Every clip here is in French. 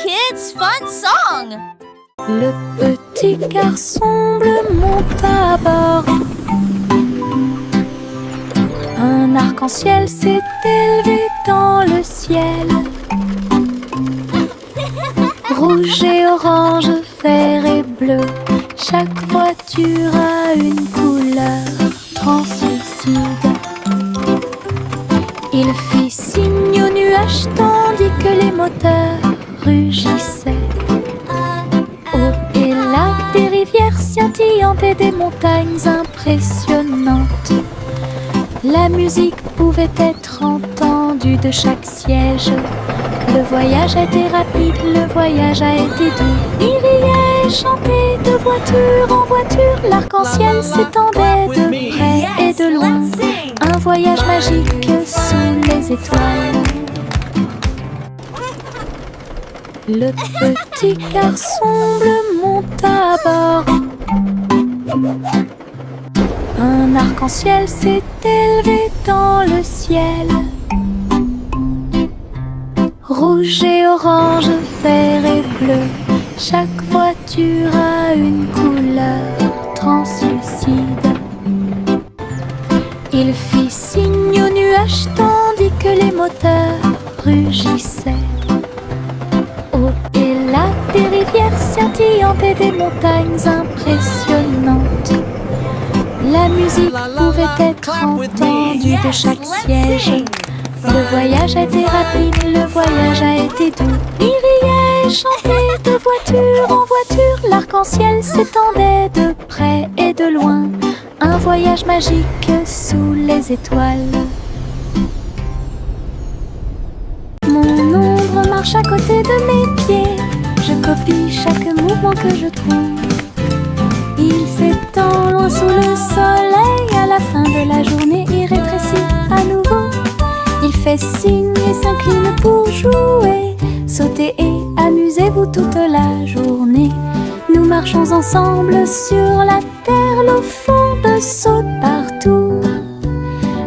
kids' fun song. Le petit garçon bleu monte à bord. Un arc-en-ciel s'est élevé dans le ciel. Rouge et orange, vert et bleu, chaque voiture a une couleur translucide. Il fit signe aux nuages tandis que les moteurs rugissaient. Au et là, des rivières scintillantes et des montagnes impressionnantes. La musique pouvait être entendue de chaque siège. Le voyage a été rapide, le voyage a été doux. Il riait et chantait de voiture en voiture. L'arc-en-ciel s'étendait de près et de loin. Un voyage magique sous les étoiles. Le petit garçon bleu monte à bord. Un arc-en-ciel s'est élevé dans le ciel. Rouge et orange, vert et bleu, chaque voiture a une couleur translucide. Il fit signe aux nuages tandis que les moteurs rugissaient. Au et là, des rivières scintillantes et des montagnes impressionnantes. La musique pouvait être entendue de chaque siège. Le voyage a été rapide, le voyage a été doux. Il riait et chantait de voiture en voiture. L'arc-en-ciel s'étendait de près et de loin. Un voyage magique sous les étoiles. Mon ombre marche à côté de mes pieds. Je copie chaque mouvement que je trouve. Il s'étend loin sous le soleil. À la fin de la journée, il rétrécit à nouveau. Il fait signe et s'incline pour jouer. Sautez et amusez-vous toute la journée. Nous marchons ensemble sur la terre. L'eau fonde saute partout.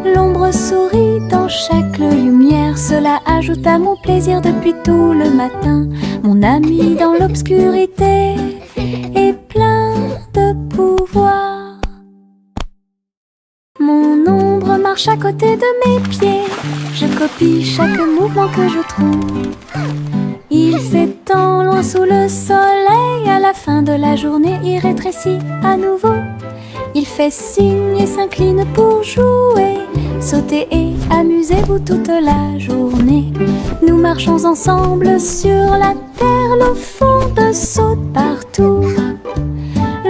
L'ombre sourit dans chaque lumière. Cela ajoute à mon plaisir depuis tout le matin. Mon ami dans l'obscurité est plein de pouvoir. Mon ombre marche à côté de mes pieds. Je copie chaque mouvement que je trouve. Il s'étend loin sous le soleil. À la fin de la journée, il rétrécit à nouveau. Il fait signe et s'incline pour jouer. Sautez et amusez-vous toute la journée. Nous marchons ensemble sur la terre. L'eau fonde saute partout.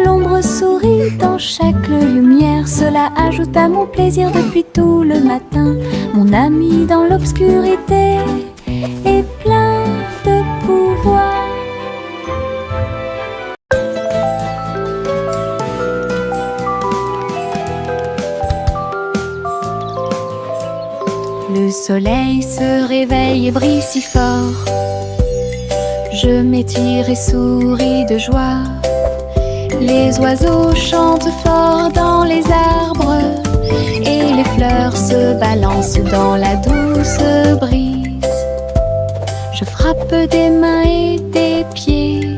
L'ombre sourit dans chaque lumière. Cela ajoute à mon plaisir depuis tout le matin. Mon ami dans l'obscurité est plein de pouvoir. Le soleil se réveille et brille si fort. Je m'étire et souris de joie. Les oiseaux chantent fort dans les arbres et les fleurs se balancent dans la douce brise. Je frappe des mains et des pieds.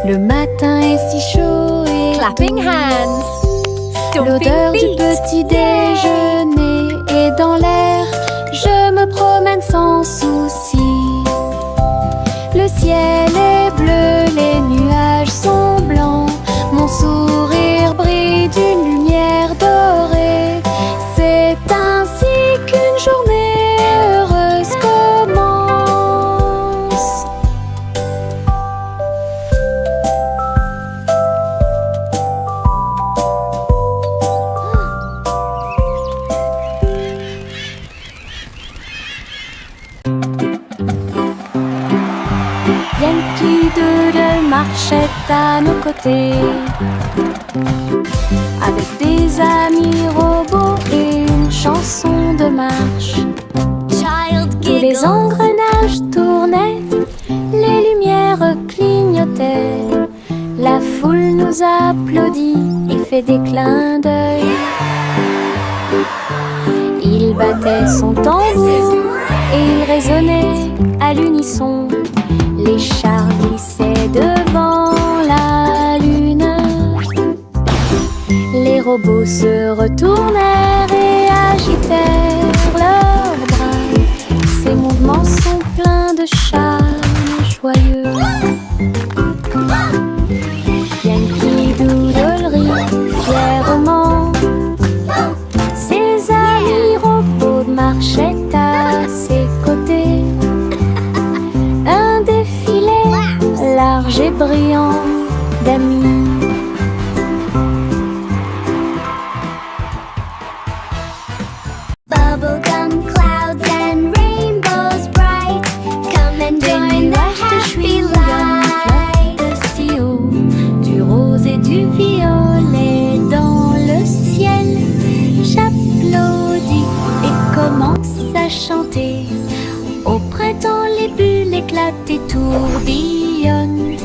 Le matin est si chaud et Clapping hands. l'odeur du petit déjeuner est dans l'air. Je me promène sans souci. Le ciel est bleu, les nuages sont blancs. Mon sourire brille d'une lumière dorée. C'est ainsi qu'une journée heureuse commence. Yankee Doodle marchait à nos côtés, avec des amis robots et une chanson de marche. Tous les engrenages tournaient, les lumières clignotaient. La foule nous applaudit et fait des clins d'œil. Il battait son tambour et il résonnait à l'unisson. Les chars glissaient devant la lune. Les robots se retournèrent et agitèrent leurs bras. Ces mouvements sont pleins de charme joyeux. Yankee Doodle rit fièrement. Ses amis robots marchaient à ses côtés. Un défilé large et brillant d'amis. Bubblegum clouds and rainbows bright, come and join the happy light. Si haut, du rose et du violet dans le ciel. J'applaudis et commence à chanter. Au printemps, les bulles éclatent et tourbillonnent.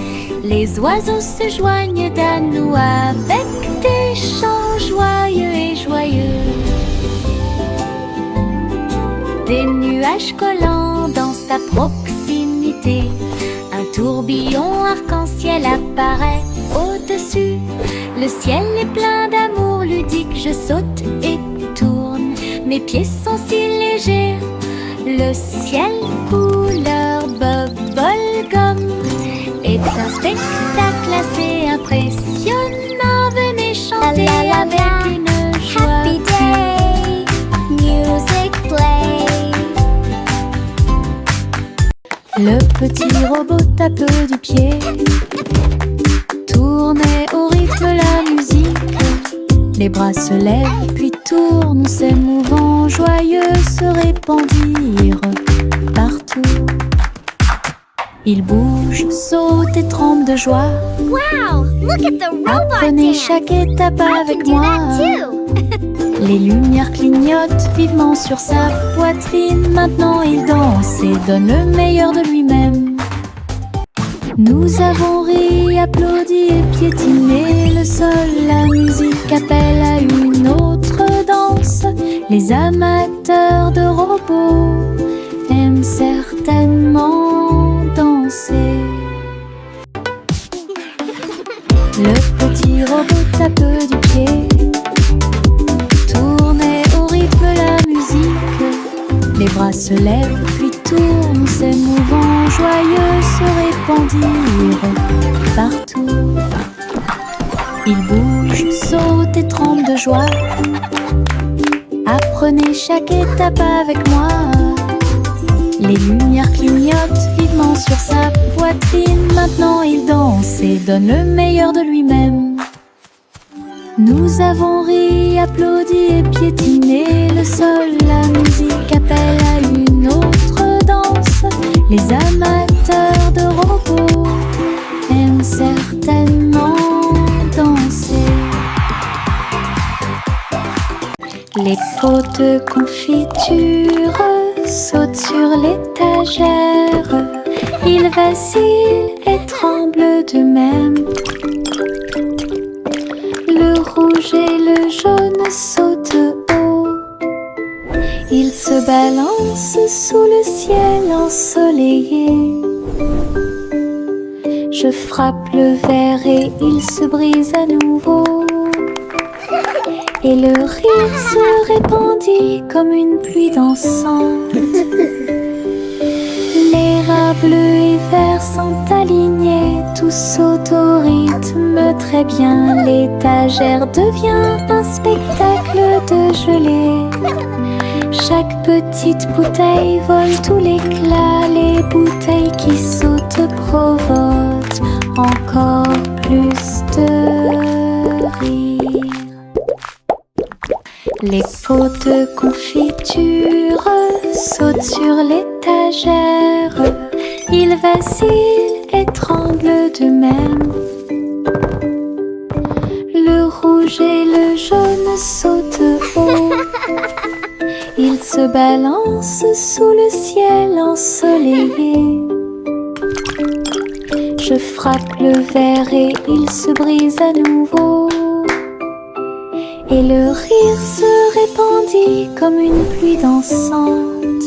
Les oiseaux se joignent à nous avec des chants joyeux et joyeux. Des nuages collants dansent à proximité. Un tourbillon arc-en-ciel apparaît au-dessus. Le ciel est plein d'amour ludique. Je saute et tourne. Mes pieds sont si légers. Le ciel couleur bubblegum est un spectacle assez impressionnant. Venez chanter avec une joie. Happy day, music play. Le petit robot tape du pied, tournait au rythme la musique. Les bras se lèvent puis tournent, ces mouvements joyeux se répandirent partout. Ils bougent, sautent et tremblent de joie. Wow, look at the robot Apprenez dance. chaque étape avec Do moi. that too. Les lumières clignotent vivement sur sa poitrine. Maintenant il danse et donne le meilleur de lui-même. Nous avons ri, applaudi et piétiné le sol. La musique appelle à une autre danse. Les amateurs de robots aiment certainement danser. Le petit robot tape du pied, tournait au rythme la musique. Les bras se lèvent puis tournent, ces mouvements joyeux se répandirent partout. Ils bougent, sautent et tremblent de joie. Apprenez chaque étape avec moi. Les lumières clignotent vivement sur sa poitrine. Maintenant il danse et donne le meilleur de lui-même. Nous avons ri, applaudi et piétiné le sol. La musique appelle à une autre danse. Les amateurs de robots aiment certainement danser. Les pots de confiture sautent sur l'étagère. Ils vacillent et tremblent d'eux-mêmes. Le rouge et le jaune sautent haut. Ils se balancent sous le ciel ensoleillé. Je frappe le verre et il se brise à nouveau. Et le rire se répandit comme une pluie dansante. Les rats bleus et verts sont alignés, tous sautent au rythme très bien. L'étagère devient un spectacle de gelée. Chaque petite bouteille vole tout l'éclat. Les bouteilles qui sautent provoquent encore plus de rire. Les pots de confiture sautent sur l'étagère. Ils vacillent et tremblent d'eux-mêmes. Le rouge et le jaune sautent haut. Ils se balancent sous le ciel ensoleillé. Je frappe le verre et il se brise à nouveau. Et le rire se répandit comme une pluie dansante.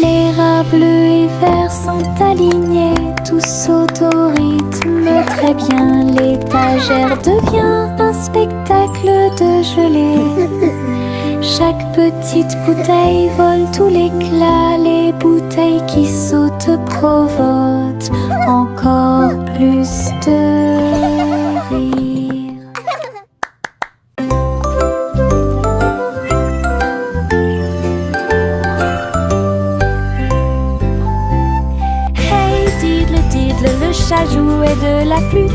Les rats bleu et vert sont alignés, tous sautent au rythme très bien. L'étagère devient un spectacle de gelée. Chaque petite bouteille vole tout l'éclat. Les bouteilles qui sautent provoquent encore plus de rire. Hey diddle diddle, le chat jouait de la flûte.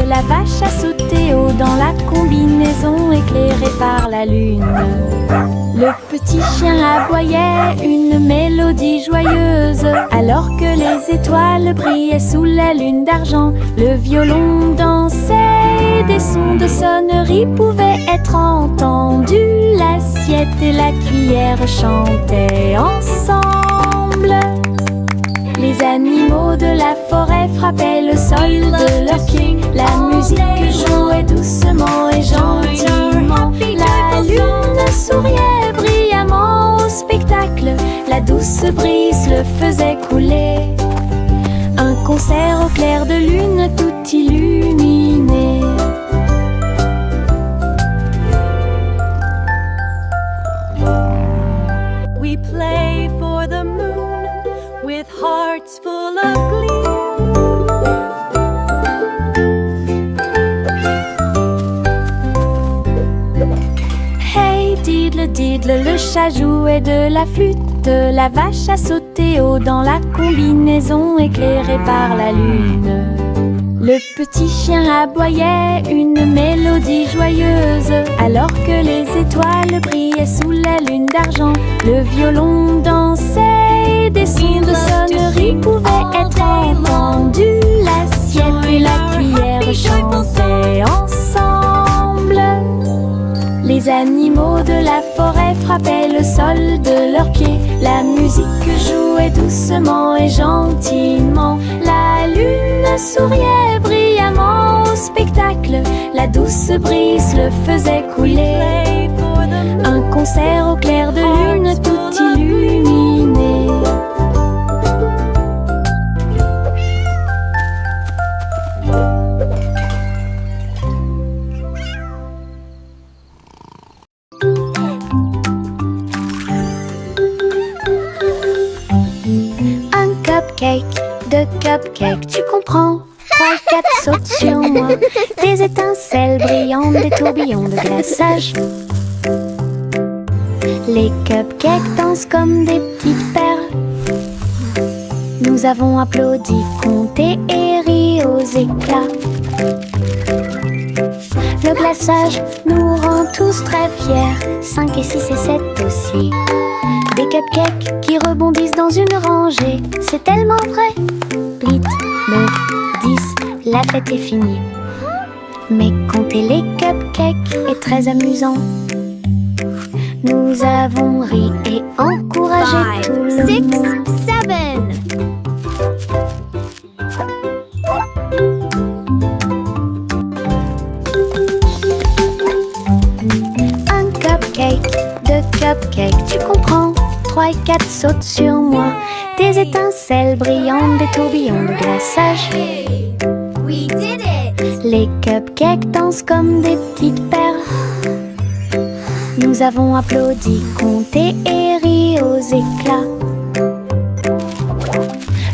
La vache a sauté haut dans la combinaison éclairée par la lune. Le petit chien aboyait une mélodie joyeuse, alors que les étoiles brillaient sous la lune d'argent. Le violon dansait et des sons de sonnerie pouvaient être entendus. L'assiette et la cuillère chantaient ensemble. Les animaux de la forêt frappaient le sol de leurs pieds. La musique jouait doucement et gentiment. La lune souriait brillamment au spectacle. La douce brise le faisait couler. Un concert au clair de lune tout illuminé. We play for the moon with hearts full of glee. Hey diddle diddle, le chat jouait de la flûte. La vache a sauté haut dans la combinaison éclairée par la lune. Le petit chien aboyait une mélodie joyeuse, alors que les étoiles brillaient sous la lune d'argent. Le violon dansait et des sons de sonnerie pouvaient être entendus. L'assiette et la cuillère chantaient ensemble. Les animaux de la forêt frappaient le sol de leurs pieds. La musique jouait doucement et gentiment. La lune souriait brillamment au spectacle. La douce brise le faisait couler. Un concert au clair de lune tout illuminé. Deux cupcakes, tu comprends? 3 et 4 sautent sur moi. Des étincelles brillantes, des tourbillons de glaçage. Les cupcakes dansent comme des petites perles. Nous avons applaudi, compté et ri aux éclats. Le glaçage nous rend tous très fiers. 5 et 6 et 7 aussi. Des cupcakes qui rebondissent dans une rangée. C'est tellement vrai. 8, 9, 10, la fête est finie. Mais compter les cupcakes est très amusant. Nous avons ri et encouragé tout le monde. 6, 7. Un cupcake, 2 cupcakes, tu comprends? 3 et 4 sautent sur moi. Des étincelles brillantes, des tourbillons de glaçage. We did it. Les cupcakes dansent comme des petites perles. Nous avons applaudi, compté et ri aux éclats.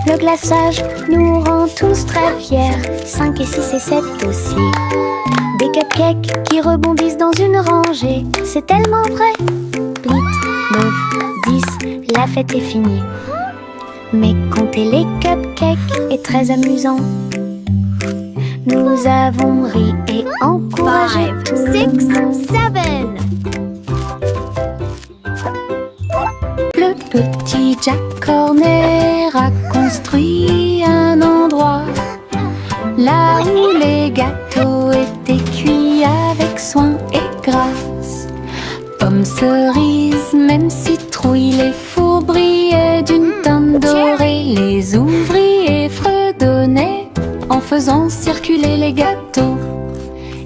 Le glaçage nous rend tous très fiers. 5 et 6 et 7 aussi. Des cupcakes qui rebondissent dans une rangée. C'est tellement vrai. 8, 9, 10, la fête est finie. Mais compter les cupcakes est très amusant. Nous avons ri et encouragé tout le 6, monde. 7. Le petit Jack Horner a construit un endroit là où les gâteaux étaient cuits avec soin et grâce. Pommes, cerises, même citrouilles, les fours brillaient d'une teinte dorée. Les ouvriers fredonnaient en faisant circuler les gâteaux.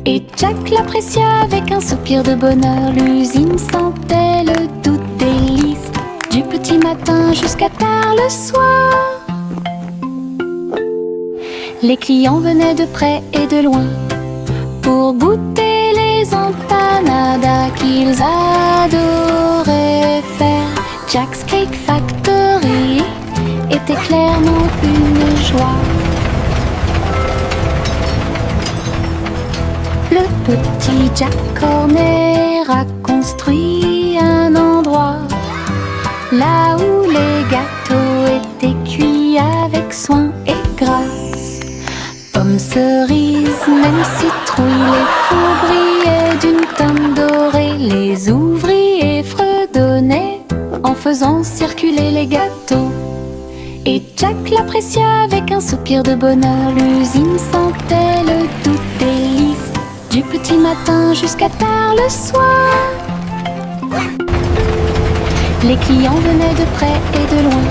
Et Jack l'apprécia avec un soupir de bonheur. L'usine sentait le doux délice du petit matin matin jusqu'à tard le soir. Les clients venaient de près et de loin pour goûter les empanadas qu'ils adoraient faire. Jack's Cake Factory était clairement une joie. Le petit Jack Horner a construit un endroit là où les gâteaux étaient cuits avec soin et grâce. Pommes, cerises, même citrouilles, les fous brillaient d'une teinte dorée. Les ouvriers fredonnaient en faisant circuler les gâteaux. Et Jack l'apprécia avec un soupir de bonheur. L'usine sentait le doux délice du petit matin jusqu'à tard le soir. Les clients venaient de près et de loin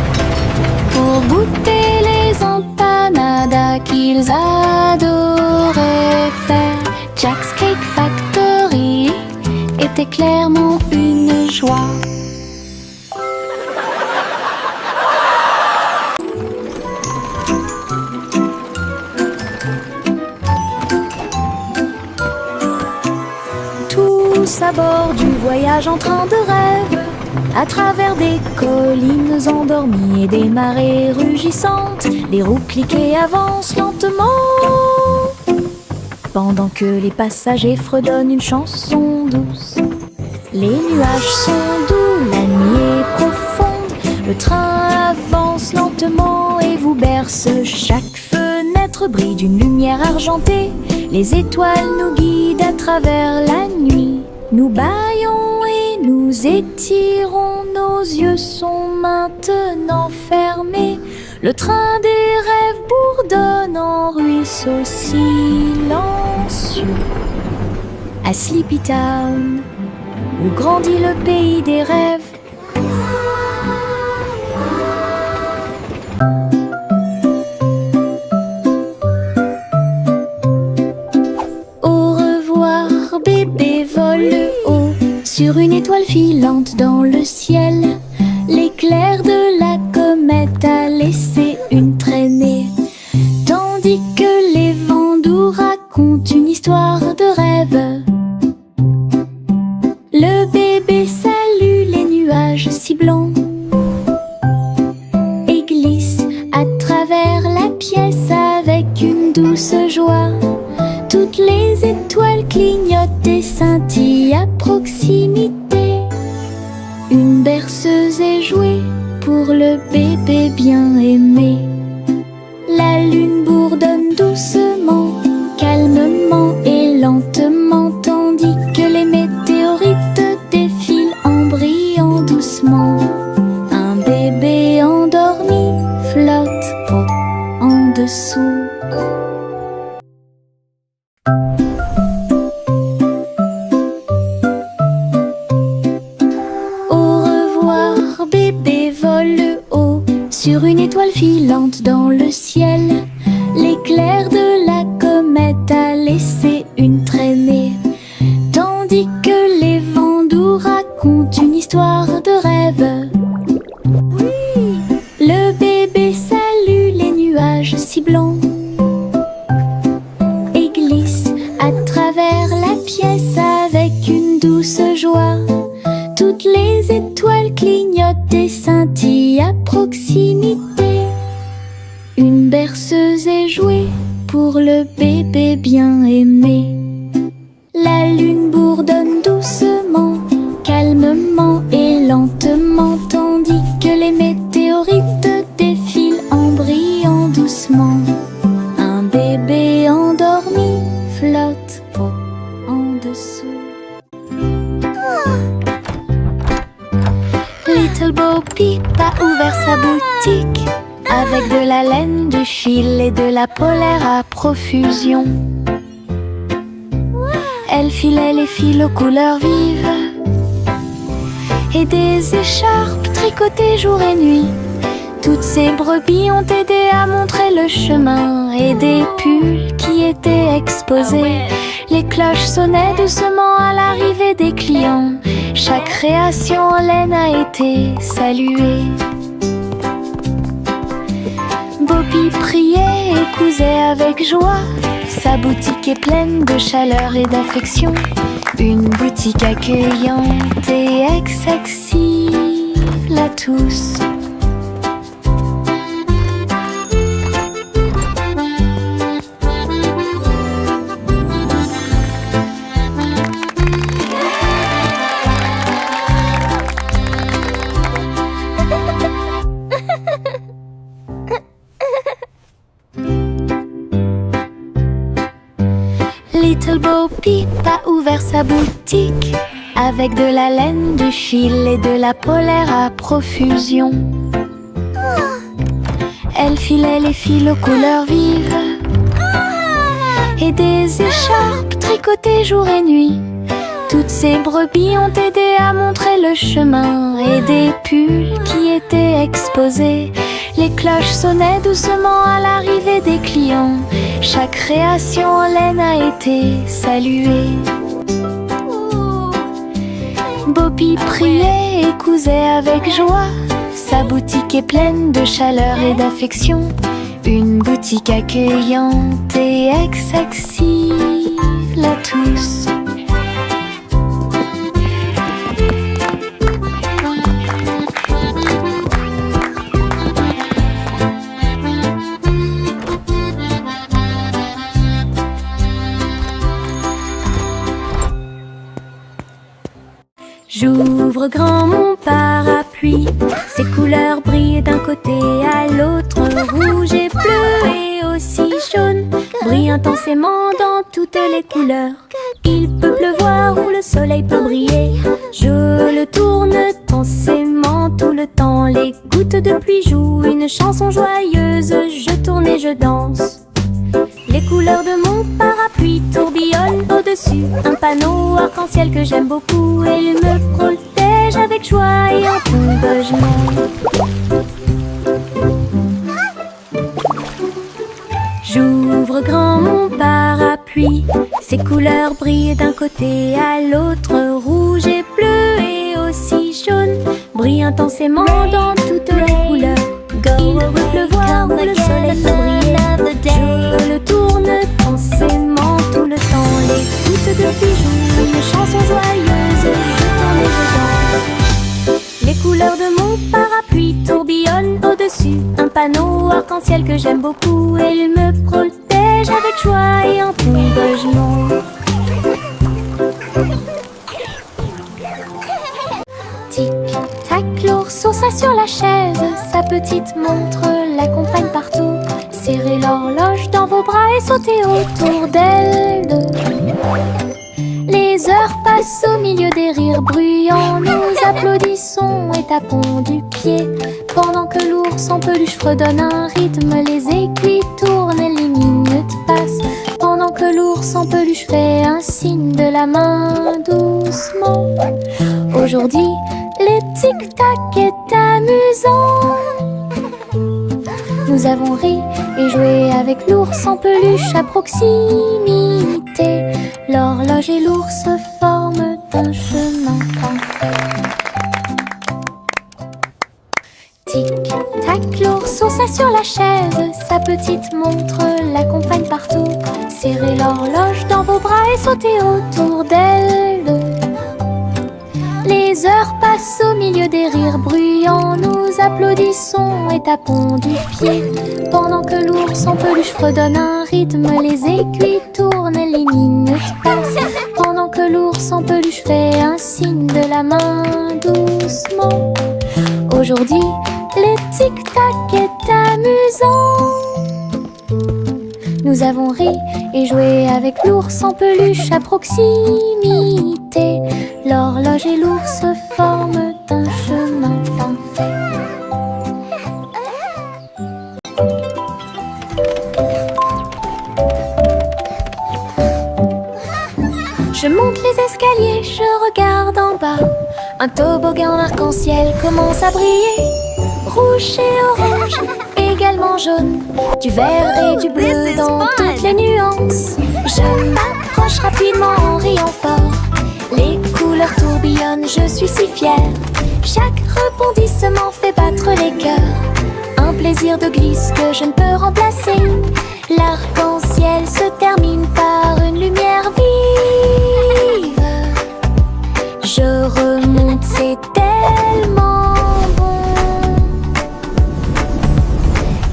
pour goûter les empanadas qu'ils adoraient faire. Jack's Cake Factory était clairement une joie. Tous à bord du voyage en train de rêve, à travers des collines endormies et des marées rugissantes, les roues cliquent et avancent lentement, pendant que les passagers fredonnent une chanson douce. Les nuages sont doux, la nuit est profonde, le train avance lentement et vous berce. Chaque fenêtre brille d'une lumière argentée, les étoiles nous guident à travers la nuit. Nous bâillons et nous étirons, nos yeux sont maintenant fermés. Le train des rêves bourdonne en ruisseau silencieux. À Sleepy Town, où grandit le pays des rêves. Au revoir, bébé vole haut sur une étoile filante dans le ciel. L'éclair de la comète a laissé une traînée, tandis que les vents doux racontent une histoire de rêve. Le bébé salue les nuages si blancs et glisse à travers la pièce avec une douce joie. Toutes les étoiles clignotent et scintillent à proximité. Une berceuse est jouée pour le bébé bien aimé. La lune bourdonne doucement, calmement et lentement, tandis que les météorites défilent en brillant doucement. Un bébé endormi flotte en dessous. Bébé vole haut sur une étoile filante dans le ciel. L'éclair de la comète a laissé une traînée, tandis que les vents doux racontent une histoire de rêve. Oui. Le bébé salue les nuages si blancs et glisse à travers la pièce avec une douce joie. Toutes les étoiles clignotent et scintillent à proximité. Une berceuse est jouée pour le bébé bien aimé. La lune bourdonne doucement, calmement et lentement, tandis que les météorites défilent en brillant doucement. Un bébé endormi flotte en dessous. Little Bo Peep a ouvert sa boutique avec de la laine, du fil et de la polaire à profusion. Elle filait les fils aux couleurs vives et des écharpes tricotées jour et nuit. Toutes ces brebis ont aidé à montrer le chemin et des pulls qui étaient exposés. Les cloches sonnaient doucement à l'arrivée des clients. Chaque création en laine a été saluée. Boppy priait et cousait avec joie. Sa boutique est pleine de chaleur et d'affection. Une boutique accueillante et accessible à tous. Little Bo Peep a ouvert sa boutique avec de la laine, du fil et de la polaire à profusion. Elle filait les fils aux couleurs vives et des écharpes tricotées jour et nuit. Toutes ces brebis ont aidé à montrer le chemin et des pulls qui étaient exposés. Les cloches sonnaient doucement à l'arrivée des clients. Chaque création en laine a été saluée. Boppy priait et cousait avec joie. Sa boutique est pleine de chaleur et d'affection. Une boutique accueillante et accessible à tous. J'ouvre grand mon parapluie, ses couleurs brillent d'un côté à l'autre, rouge et bleu et aussi jaune, brille intensément dans toutes les couleurs. Il peut pleuvoir ou le soleil peut briller, je le tourne intensément tout le temps. Les gouttes de pluie jouent une chanson joyeuse, je tourne et je danse. Les couleurs de mon parapluie tourbillonnent au-dessus. Un panneau arc-en-ciel que j'aime beaucoup. Et il me protège avec joie et en engagement. J'ouvre grand mon parapluie. Ses couleurs brillent d'un côté à l'autre. Rouge et bleu et aussi jaune, brillent intensément dans toutes les couleurs. Il peut pleuvoir ou le soleil peut briller, je le tourne intensément tout le temps. Les gouttes de pluie jouent une chanson joyeuse, je tourne et je danse. Les couleurs de mon parapluie tourbillonnent au-dessus. Un panneau arc-en-ciel que j'aime beaucoup. Et il me protège avec joie et en engagement. Tic-tac, l'ourson s'assoit sur la chaise. Sa petite montre l'accompagne partout. Serrez l'horloge dans vos bras et sautez autour d'elle deux. Les heures passent au milieu des rires bruyants. Nous applaudissons et tapons du pied. Pendant que l'ours en peluche fredonne un rythme, les aiguilles tournent et les minutes passent. Pendant que l'ours en peluche fait un signe de la main doucement. Aujourd'hui, le tic-tac est amusant. Nous avons ri et joué avec l'ours en peluche à proximité. L'horloge et l'ours forment un chemin parfait. Tic-tac, l'ourson s'assoit sur la chaise. Sa petite montre l'accompagne partout. Serrez l'horloge dans vos bras et sautez autour d'elle deux. Les heures passent au milieu des rires bruyants. Nous applaudissons et tapons du pied. Pendant que l'ours en peluche fredonne un rythme, les aiguilles tournent et les minutes passent. Pendant que l'ours en peluche fait un signe de la main doucement. Aujourd'hui, le tic-tac est amusant. Nous avons ri et joué avec l'ours en peluche à proximité. L'horloge et l'ours forment un chemin parfait. Je monte les escaliers, je regarde en bas. Un toboggan arc-en-ciel commence à briller. Rouge et orange, également jaune, du vert et du bleu dans toutes les nuances. Je m'approche rapidement en riant fort. Les couleurs tourbillonnent, je suis si fière. Chaque rebondissement fait battre les cœurs. Un plaisir de glisse que je ne peux remplacer. L'arc-en-ciel se termine par une lumière vive. Je remonte, c'est tellement bon.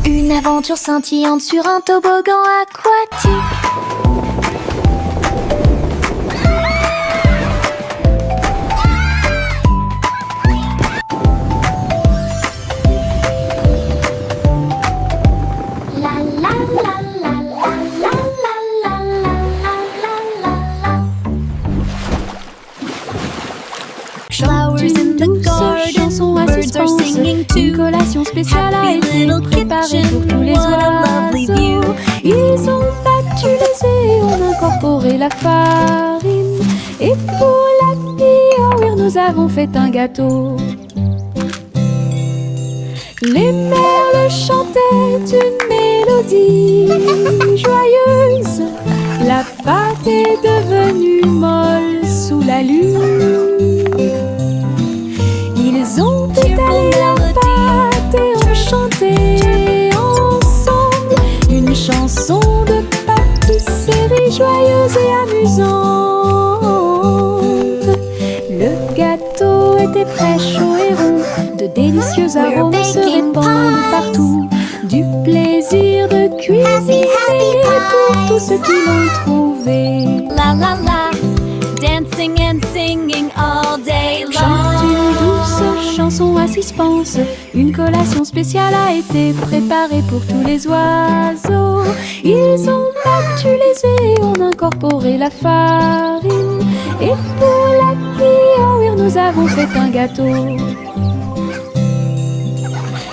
Une aventure scintillante sur un toboggan aquatique. Une collation spéciale a été préparée pour tous les oiseaux. Ils ont battu les œufs et ont incorporé la farine. Et pour la Pioir, nous avons fait un gâteau. Les merles chantaient une mélodie joyeuse. La pâte est devenue molle sous la lune. Ils ont étalé la pâte et ont chanté ensemble une chanson de pâtisserie joyeuse et amusante. Le gâteau était prêt, chaud et rond. De délicieux arômes se répandent partout. Du plaisir de cuisiner pour tous ceux qui l'ont trouvé. La la la, dancing and singing all day long. Chante une douce chanson à suspense. Une collation spéciale a été préparée pour tous les oiseaux. Ils ont battu les œufs et ont incorporé la farine. Et pour la Pioir, nous avons fait un gâteau.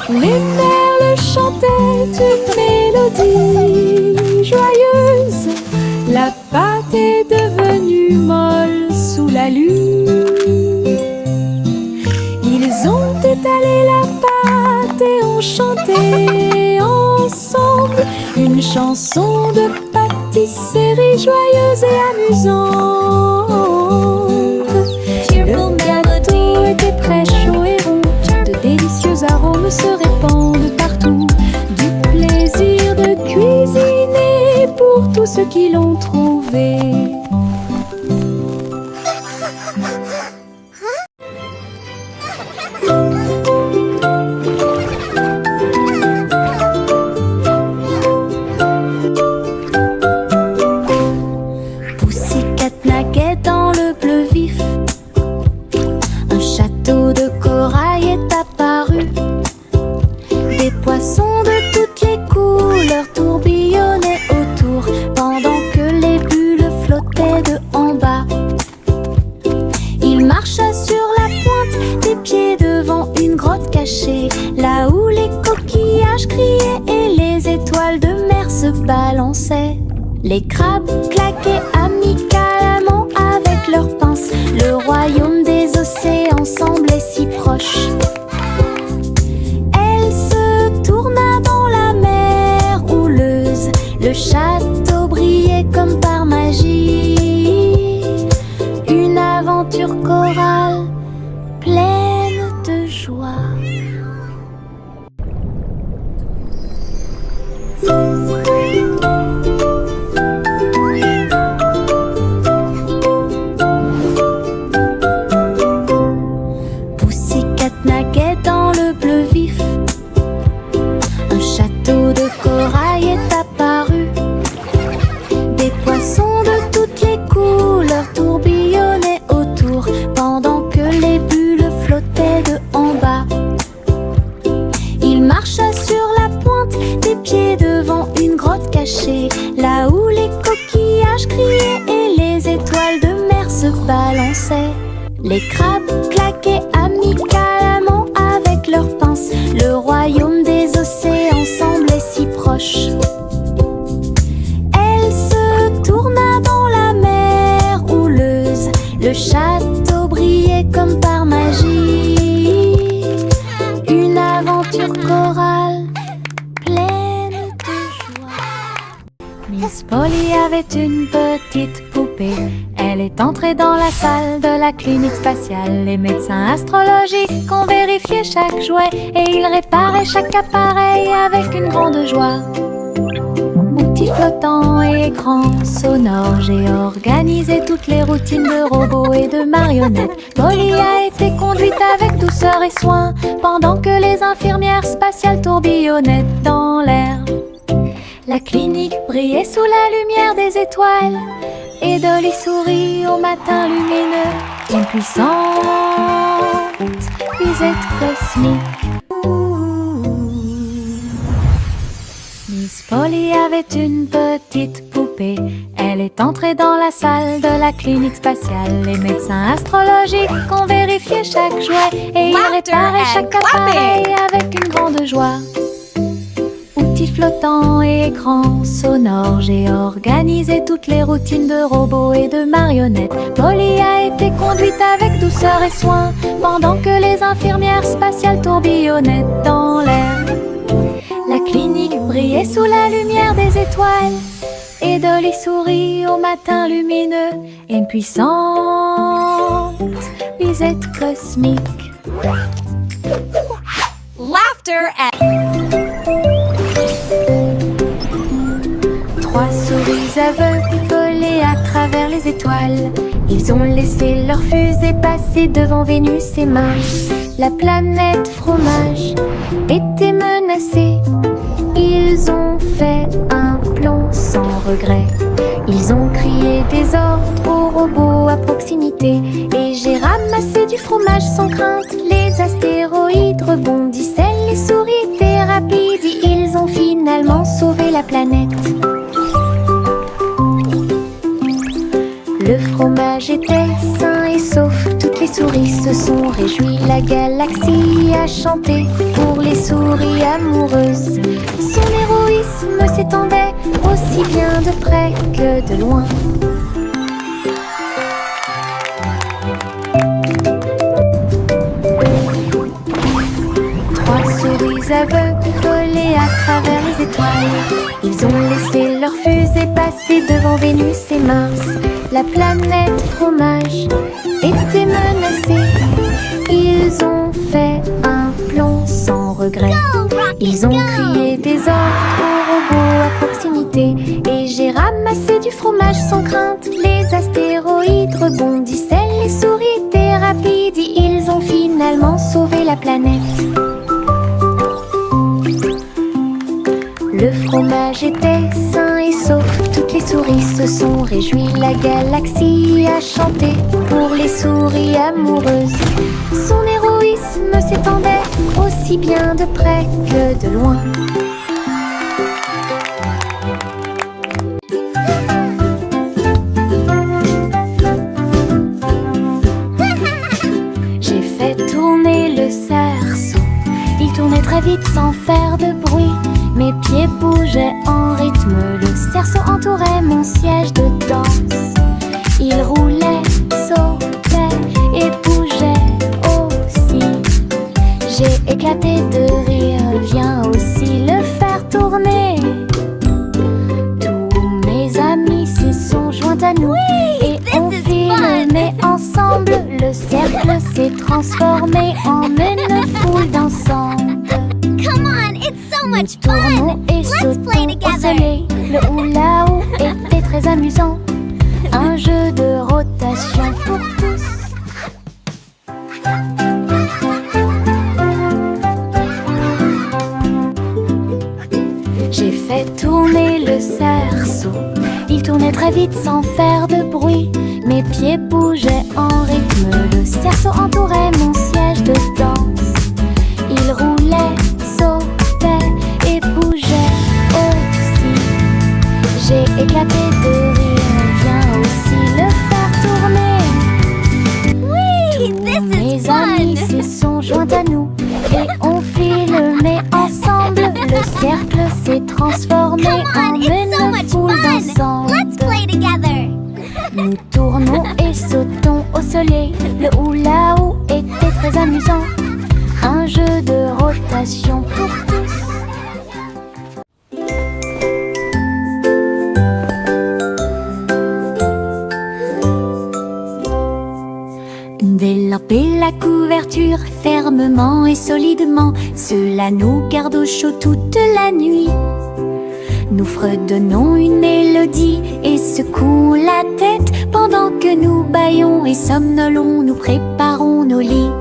Les merles chantaient une mélodie joyeuse. La pâte est devenue molle sous la lune. Ils ont étalé la pâte et ont chanté ensemble une chanson de pâtisserie joyeuse et amusante. Le gâteau était prêt, chaud et rond. De délicieux arômes se répandent partout. Du plaisir de cuisiner pour tous ceux qui l'ont trouvé. Pussycat naquait dans le bleu vif. Un château de corail est apparu. Des poissons de toutes les couleurs tourbillonnaient autour, pendant que les bulles flottaient de en bas. Il marcha sur la pointe des pieds devant une grotte cachée, là où les coquillages criaient et les étoiles de mer se balançaient. Les crabes claquaient amicalement avec leurs pinces. Le royaume des océans semblait si proche. Elle se tourna dans la mer houleuse. Le château brillait comme par magie. Une aventure chorale pleine de joie. Pussycat naquait dans le bleu vif. Un château de corail est apparu. Des poissons de toutes les couleurs tourbillonnaient autour, pendant que les bulles flottaient de en bas. Il marcha sur la pointe des pieds devant une grotte cachée, là où les coquillages criaient et les étoiles de mer se balançaient. Les crabes claquaient amicalement avec leurs pinces. Le royaume des océans semblait si proche. Elle se tourna dans la mer houleuse. Le château brillait comme par magie. Une aventure chorale pleine de joie. Miss Polly avait une petite poupée. Elle est entrée dans la salle de la clinique spatiale. Les médecins astrologiques ont vérifié chaque jouet et ils réparaient chaque appareil avec une grande joie. Outils flottants et écrans sonores, j'ai organisé toutes les routines de robots et de marionnettes. Polly a été conduite avec douceur et soin pendant que les infirmières spatiales tourbillonnaient dans l'air. La clinique brillait sous la lumière des étoiles et Dolly sourit au matin lumineux. Une puissante visite cosmique. Miss Polly avait une petite poupée. Elle est entrée dans la salle de la clinique spatiale. Les médecins astrologiques ont vérifié chaque jouet et ils réparaient chaque appareil avec une grande joie. Outils flottants et écrans sonores, j'ai organisé toutes les routines de robots et de marionnettes. Polly a été conduite avec douceur et soin pendant que les infirmières spatiales tourbillonnaient dans l'air. La clinique brillait sous la lumière des étoiles et Dolly sourit au matin lumineux. Une puissante visite cosmique. Laughter at... Trois souris aveugles volaient à travers les étoiles. Ils ont laissé leur fusée passer devant Vénus et Mars. La planète fromage était menacée. Ils ont fait un plan sans regret. Ils ont crié des ordres aux robots à proximité. Et j'ai ramassé du fromage sans crainte. Les astéroïdes rebondissaient, les souris étaient rapides. Ils ont finalement sauvé la planète. Le fromage était sain et sauf. Toutes les souris se sont réjouies. La galaxie a chanté pour les souris amoureuses. Son héroïsme s'étendait aussi bien de près que de loin. Trois souris aveugles volaient à travers les étoiles. Ils ont laissé leur fusée passer devant Vénus et Mars. La planète fromage était menacée. Ils ont fait un plan sans regret. Ils ont crié des ordres aux robots à proximité. Et j'ai ramassé du fromage sans crainte. Les astéroïdes rebondissaient, les souris étaient rapides. Ils ont finalement sauvé la planète. Le fromage était sain et sauf. Toutes les souris se sont réjouies. La galaxie a chanté pour les souris amoureuses. Son héroïsme s'étendait aussi bien de près que de loin. J'ai fait tourner le cerceau. Il tournait très vite sans faire de bruit. Mes pieds bougeaient en rythme, le cerceau entourait mon siège de danse. Il roulait, sautait et bougeait aussi. J'ai éclaté de rire, viens aussi le faire tourner. Tous mes amis s'y sont joints à nous et on filmait ensemble. Le cercle s'est transformé en une foule d'ensemble. Come on, it's so much Nous tournons fun! et Let's sautons play au together! soleil. Le hula-hoop était très amusant. Un jeu de rotation pour tous. J'ai fait tourner le cerceau. Il tournait très vite sans faire de bruit. Mes pieds bougeaient en rythme. Le cerceau entourait mon siège de danse. Il roulait, sautait et bougeait aussi. J'ai éclaté de rire, viens aussi le faire tourner. Whee! Tous This is mes amis fun! se sont joints à nous et on filmait ensemble. Le cercle s'est transformé Come en on, it's so une much foule fun! d'ensemble. Let's play together! Nous tournons et sautons au soleil. Le hula-hoop était très amusant. Un jeu de rotation pour tous. couverture fermement et solidement. Cela nous garde au chaud toute la nuit. Nous fredonnons une mélodie et secouons la tête pendant que nous bâillons et somnolons, nous préparons nos lits.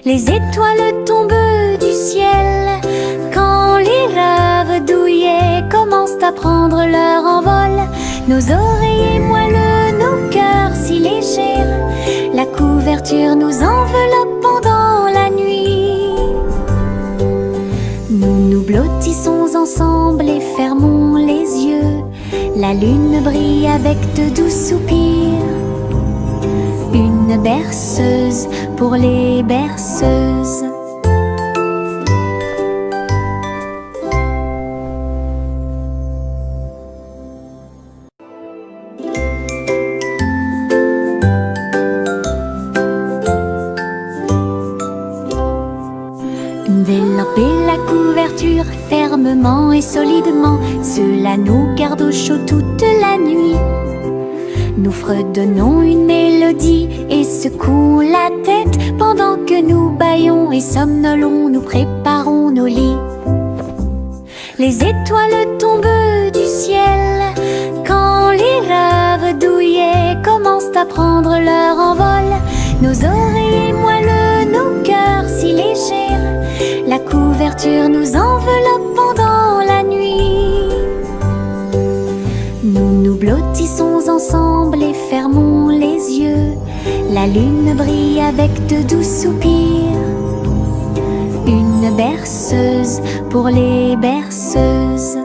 Les étoiles tombent du ciel quand les rêves douillets commencent à prendre leur envol. Nos oreillers moelleux, nos cœurs si légers, la couverture nous enveloppe pendant la nuit. Nous nous blottissons ensemble et fermons les yeux. La lune brille avec de doux soupirs. Une berceuse pour les berceuses. Enveloppez la couverture fermement et solidement. Cela nous garde au chaud toute la nuit. Nous fredonnons une mélodie et secouons la tête pendant que nous bâillons et somnolons, nous préparons nos lits. Les étoiles tombent du ciel quand les rêves douillets commencent à prendre leur envol. Nos oreillers moelleux, nos cœurs si légers, la couverture nous enveloppe pendant la nuit. Nous nous blottissons ensemble et fermons les yeux. La lune brille avec de doux soupirs. Une berceuse pour les berceuses.